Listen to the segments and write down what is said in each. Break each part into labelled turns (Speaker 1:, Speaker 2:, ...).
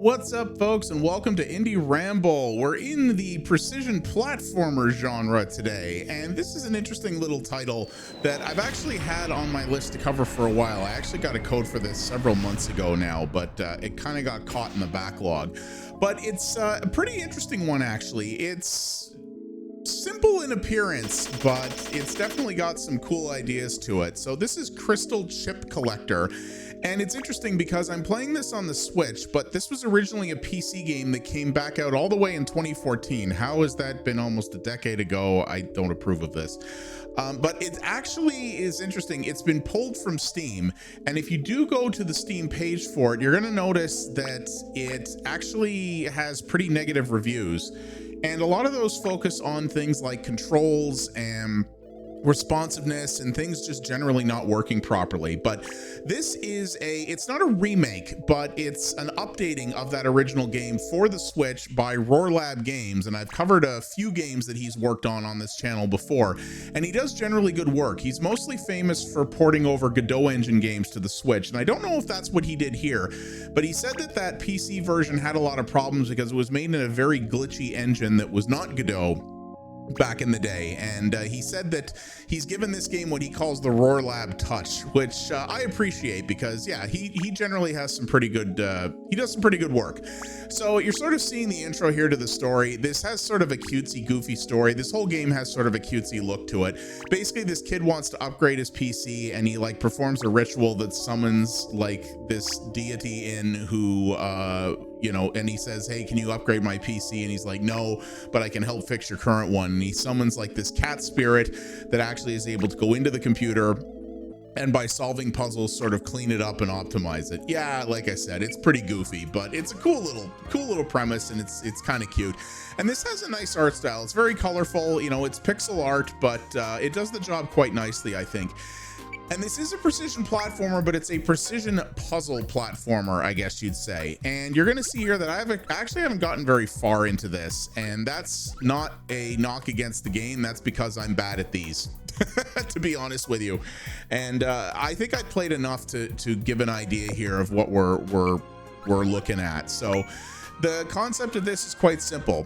Speaker 1: What's up, folks, and welcome to Indie Ramble. We're in the precision platformer genre today, and this is an interesting little title that I've actually had on my list to cover for a while. I actually got a code for this several months ago now, but it kind of got caught in the backlog. But it's a pretty interesting one, actually. It's simple in appearance, but it's definitely got some cool ideas to it. So this is Crystal Chip Collector. And it's interesting because I'm playing this on the Switch, but this was originally a PC game that came back out all the way in 2014. How has that been almost a decade ago? I don't approve of this. But it actually is interesting. It's been pulled from Steam. And if you do go to the Steam page for it, you're going to notice that it actually has pretty negative reviews. And a lot of those focus on things like controls and responsiveness and things just generally not working properly. But this is it's not a remake, but it's an updating of that original game for the Switch by RAWRLAB Games. And I've covered a few games that he's worked on this channel before, and he does generally good work. He's mostly famous for porting over Godot engine games to the Switch, and I don't know if that's what he did here, but he said that that PC version had a lot of problems because it was made in a very glitchy engine that was not Godot back in the day. And he said that he's given this game what he calls the RAWRLAB touch, which I appreciate because yeah, he generally has some pretty good he does some pretty good work. So you're sort of seeing the intro here to the story. This has sort of a cutesy goofy story. This whole game has sort of a cutesy look to it. Basically, this kid wants to upgrade his PC, and he like performs a ritual that summons like this deity in who you know, and he says, hey, can you upgrade my PC? And he's like, no, but I can help fix your current one. And he summons like this cat spirit that actually is able to go into the computer and by solving puzzles sort of clean it up and optimize it. Yeah, like I said, it's pretty goofy, but it's a cool little premise, and it's kind of cute. And this has a nice art style. It's very colorful, you know, it's pixel art, but it does the job quite nicely, I think. And this is a precision platformer, but it's a precision puzzle platformer, I guess you'd say. And you're going to see here that I haven't gotten very far into this, and that's not a knock against the game. That's because I'm bad at these, to be honest with you. And I think I played enough to give an idea here of what we're looking at. So the concept of this is quite simple.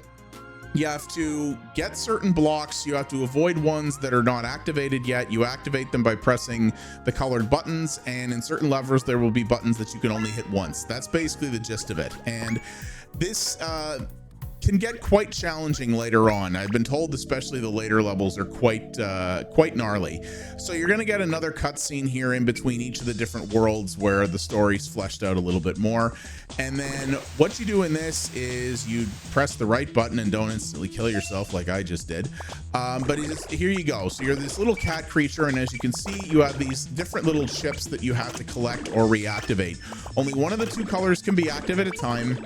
Speaker 1: You have to get certain blocks. You have to avoid ones that are not activated yet. You activate them by pressing the colored buttons, and in certain levers there will be buttons that you can only hit once. That's basically the gist of it. And this can get quite challenging later on. I've been told especially the later levels are quite gnarly. So you're going to get another cutscene here in between each of the different worlds where the story's fleshed out a little bit more. And then what you do in this is you press the right button and don't instantly kill yourself like I just did. But here you go. So you're this little cat creature, and as you can see, you have these different little chips that you have to collect or reactivate. Only one of the two colors can be active at a time.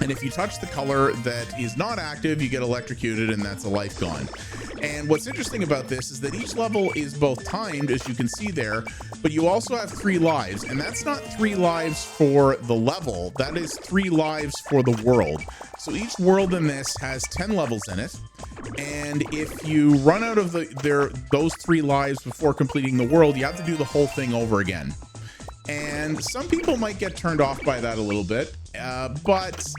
Speaker 1: And if you touch the color that is not active, you get electrocuted, and that's a life gone. And what's interesting about this is that each level is both timed, as you can see there, but you also have 3 lives. And that's not 3 lives for the level, that is 3 lives for the world. So each world in this has 10 levels in it. And if you run out of those 3 lives before completing the world, you have to do the whole thing over again. And some people might get turned off by that a little bit, but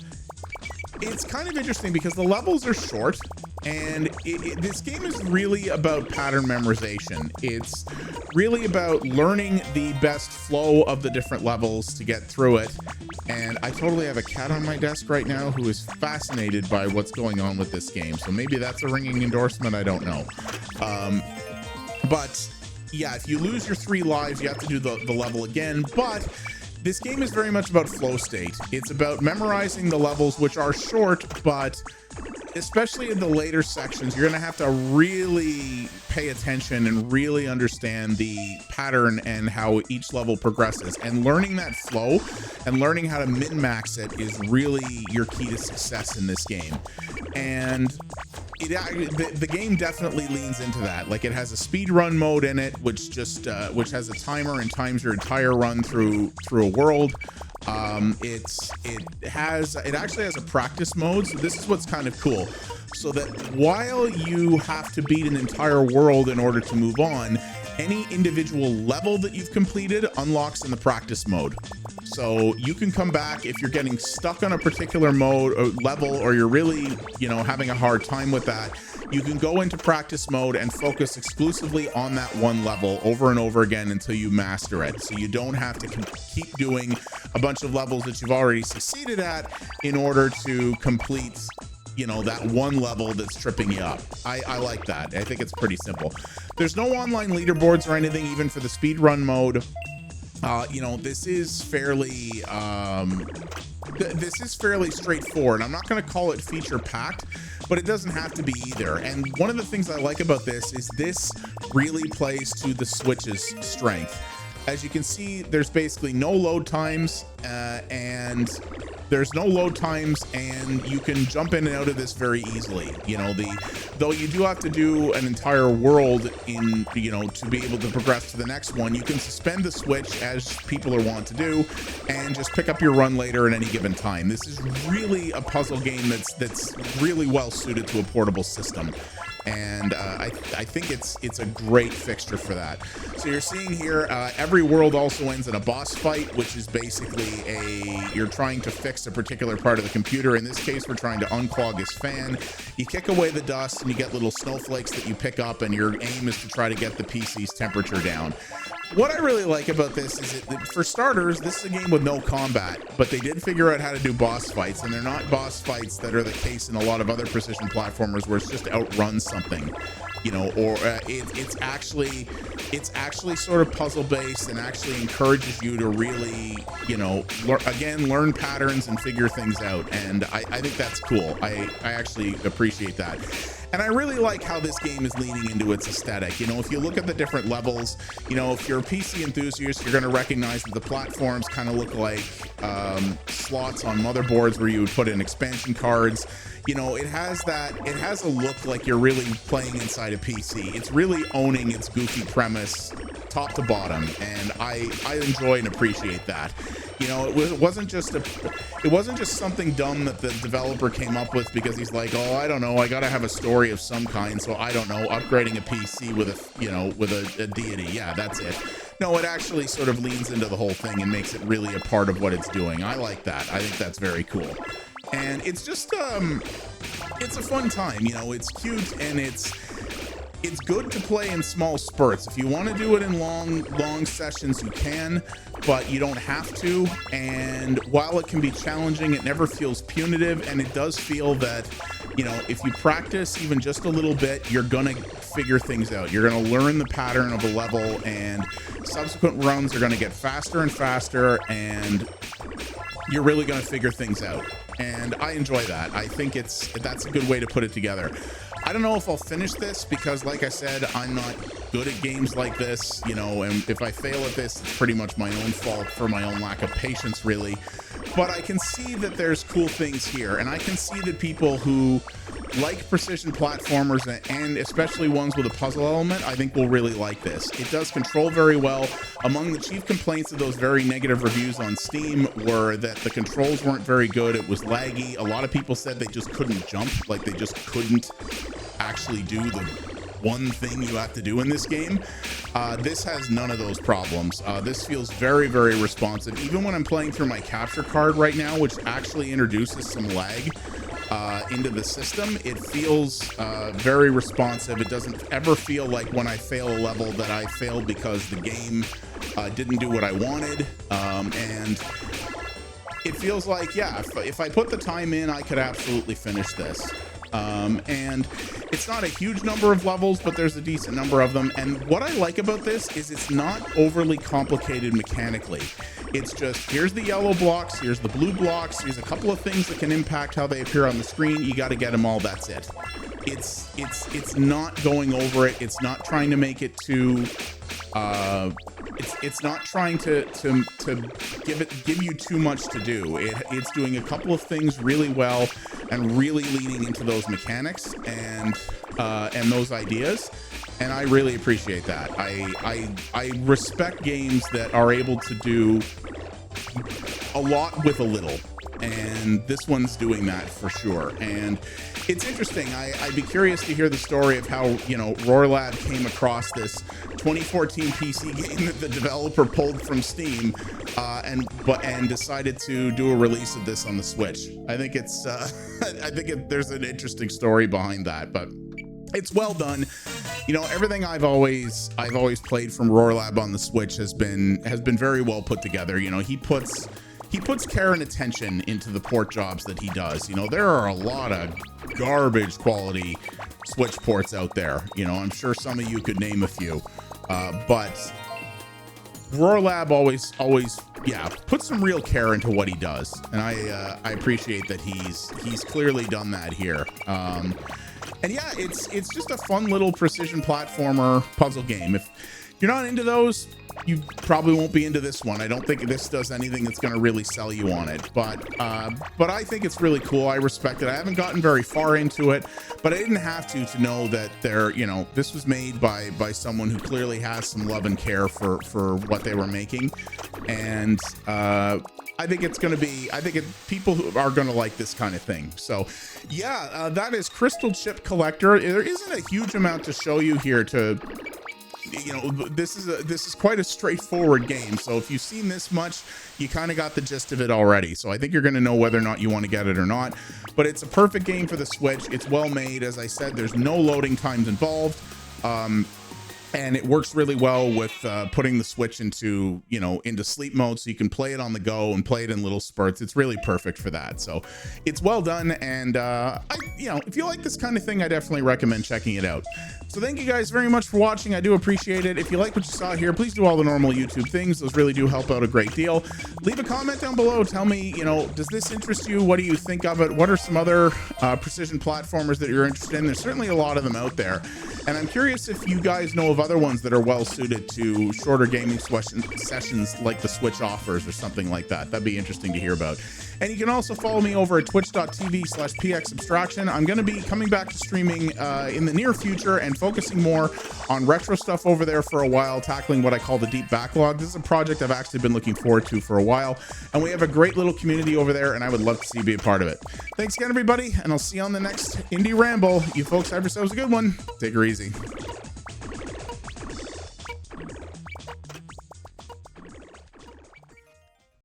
Speaker 1: it's kind of interesting because the levels are short, and this game is really about pattern memorization. It's really about learning the best flow of the different levels to get through it. And I totally have a cat on my desk right now who is fascinated by what's going on with this game. So maybe that's a ringing endorsement, I don't know. But yeah, if you lose your 3 lives, you have to do the level again. But this game is very much about flow state. It's about memorizing the levels, which are short, but especially in the later sections, you're going to have to really pay attention and really understand the pattern and how each level progresses. And learning that flow and learning how to min-max it is really your key to success in this game. And the game definitely leans into that. Like, it has a speed run mode in it, which has a timer and times your entire run through a world. It actually has a practice mode, so this is what's kind of cool. So that while you have to beat an entire world in order to move on, any individual level that you've completed unlocks in the practice mode. So you can come back if you're getting stuck on a particular mode or level, or you're really, you know, having a hard time with that. You can go into practice mode and focus exclusively on that one level over and over again until you master it. So you don't have to keep doing a bunch of levels that you've already succeeded at in order to complete, you know, that one level that's tripping you up. I like that. I think it's pretty simple. There's no online leaderboards or anything, even for the speedrun mode. You know, this is fairly straightforward. I'm not going to call it feature packed, but it doesn't have to be either. And one of the things I like about this is this really plays to the Switch's strength. As you can see, there's basically no load times, and you can jump in and out of this very easily. You know, though you do have to do an entire world in, you know, to be able to progress to the next one, you can suspend the Switch, as people are wont to do, and just pick up your run later at any given time. This is really a puzzle game that's really well suited to a portable system. And I think it's a great fixture for that. So you're seeing here, every world also ends in a boss fight, which is basically you're trying to fix a particular part of the computer. In this case, we're trying to unclog his fan. You kick away the dust and you get little snowflakes that you pick up, and your aim is to try to get the PC's temperature down. What I really like about this is that, for starters, this is a game with no combat, but they did figure out how to do boss fights, and they're not boss fights that are the case in a lot of other precision platformers where it's just outrun something, you know, or it's actually sort of puzzle based and actually encourages you to really, you know, learn patterns and figure things out. And I think that's cool. I actually appreciate that. And I really like how this game is leaning into its aesthetic. You know, if you look at the different levels, you know, if you're a PC enthusiast, you're going to recognize that the platforms kind of look like slots on motherboards where you would put in expansion cards. You know, it has a look like you're really playing inside a PC. It's really owning its goofy premise top to bottom, and I enjoy and appreciate that. You know, it wasn't just something dumb that the developer came up with because he's like, oh, I don't know, I gotta have a story of some kind, so I don't know, upgrading a PC with a deity. Yeah, that's it. No, it actually sort of leans into the whole thing and makes it really a part of what it's doing. I like that. I think that's very cool. And it's just it's a fun time. You know, it's cute, and it's good to play in small spurts. If you want to do it in long sessions, you can, but you don't have to. And while it can be challenging, it never feels punitive, and it does feel that, you know, if you practice even just a little bit, you're gonna figure things out. You're gonna learn the pattern of a level, and subsequent runs are gonna get faster and faster, and you're really gonna figure things out. And I enjoy that. I think that's a good way to put it together. I don't know if I'll finish this because, like I said, I'm not good at games like this, you know, and if I fail at this, it's pretty much my own fault for my own lack of patience, really. But I can see that there's cool things here, and I can see that people who like precision platformers, and especially ones with a puzzle element, I think will really like this. It does control very well. Among the chief complaints of those very negative reviews on Steam were that the controls weren't very good. It was laggy. A lot of people said they just couldn't jump, like they just couldn't actually do the one thing you have to do in this game. This has none of those problems. This feels very, very responsive. Even when I'm playing through my capture card right now, which actually introduces some lag into the system, it feels very responsive. It doesn't ever feel like when I fail a level that I failed because the game didn't do what I wanted. And it feels like, yeah, if I put the time in, I could absolutely finish this. And it's not a huge number of levels, but there's a decent number of them. And what I like about this is it's not overly complicated mechanically. It's just, here's the yellow blocks, here's the blue blocks, here's a couple of things that can impact how they appear on the screen. You got to get them all. That's it. It's not going over it. It's not trying to make it too it's not trying to give you too much to do. It's doing a couple of things really well and really leaning into those mechanics and those ideas, and I really appreciate that. I respect games that are able to do a lot with a little. and this one's doing that for sure. And it's interesting. I'd be curious to hear the story of how, you know, RAWRLAB came across this 2014 PC game that the developer pulled from Steam, and decided to do a release of this on the Switch. I think it's there's an interesting story behind that, but it's well done. You know, everything I've always played from RAWRLAB on the Switch has been very well put together. You know, he puts care and attention into the port jobs that he does. You know, there are a lot of garbage quality Switch ports out there. You know, I'm sure some of you could name a few, but RAWRLAB always puts some real care into what he does, and I appreciate that he's clearly done that here. And yeah, it's just a fun little precision platformer puzzle game. If you're not into those, you probably won't be into this one. I don't think this does anything that's going to really sell you on it, but I think it's really cool. I respect it. I haven't gotten very far into it, but I didn't have to know that this was made by someone who clearly has some love and care for what they were making. And I think it's going to be, people who are going to like this kind of thing. So yeah, that is Crystal Chip Collector. There isn't a huge amount to show you here you know, this is quite a straightforward game. So if you've seen this much, you kind of got the gist of it already. So I think you're going to know whether or not you want to get it or not, but it's a perfect game for the Switch. It's well made. As I said, there's no loading times involved. And it works really well with putting the Switch into sleep mode, so you can play it on the go and play it in little spurts. It's really perfect for that. So it's well done. And if you like this kind of thing, I definitely recommend checking it out. So thank you guys very much for watching. I do appreciate it. If you like what you saw here, please do all the normal YouTube things. Those really do help out a great deal. Leave a comment down below. Tell me, does this interest you? What do you think of it? What are some other precision platformers that you're interested in? There's certainly a lot of them out there. And I'm curious if you guys know of other ones that are well suited to shorter gaming sessions like the Switch offers or something like that. That'd be interesting to hear about. And you can also follow me over at twitch.tv/pxabstraction. I'm going to be coming back to streaming in the near future and focusing more on retro stuff over there for a while, tackling what I call the deep backlog. This is a project I've actually been looking forward to for a while, and we have a great little community over there, and I would love to see you be a part of it. Thanks again, everybody, and I'll see you on the next Indie Ramble. You folks have yourselves a good one. Take her easy.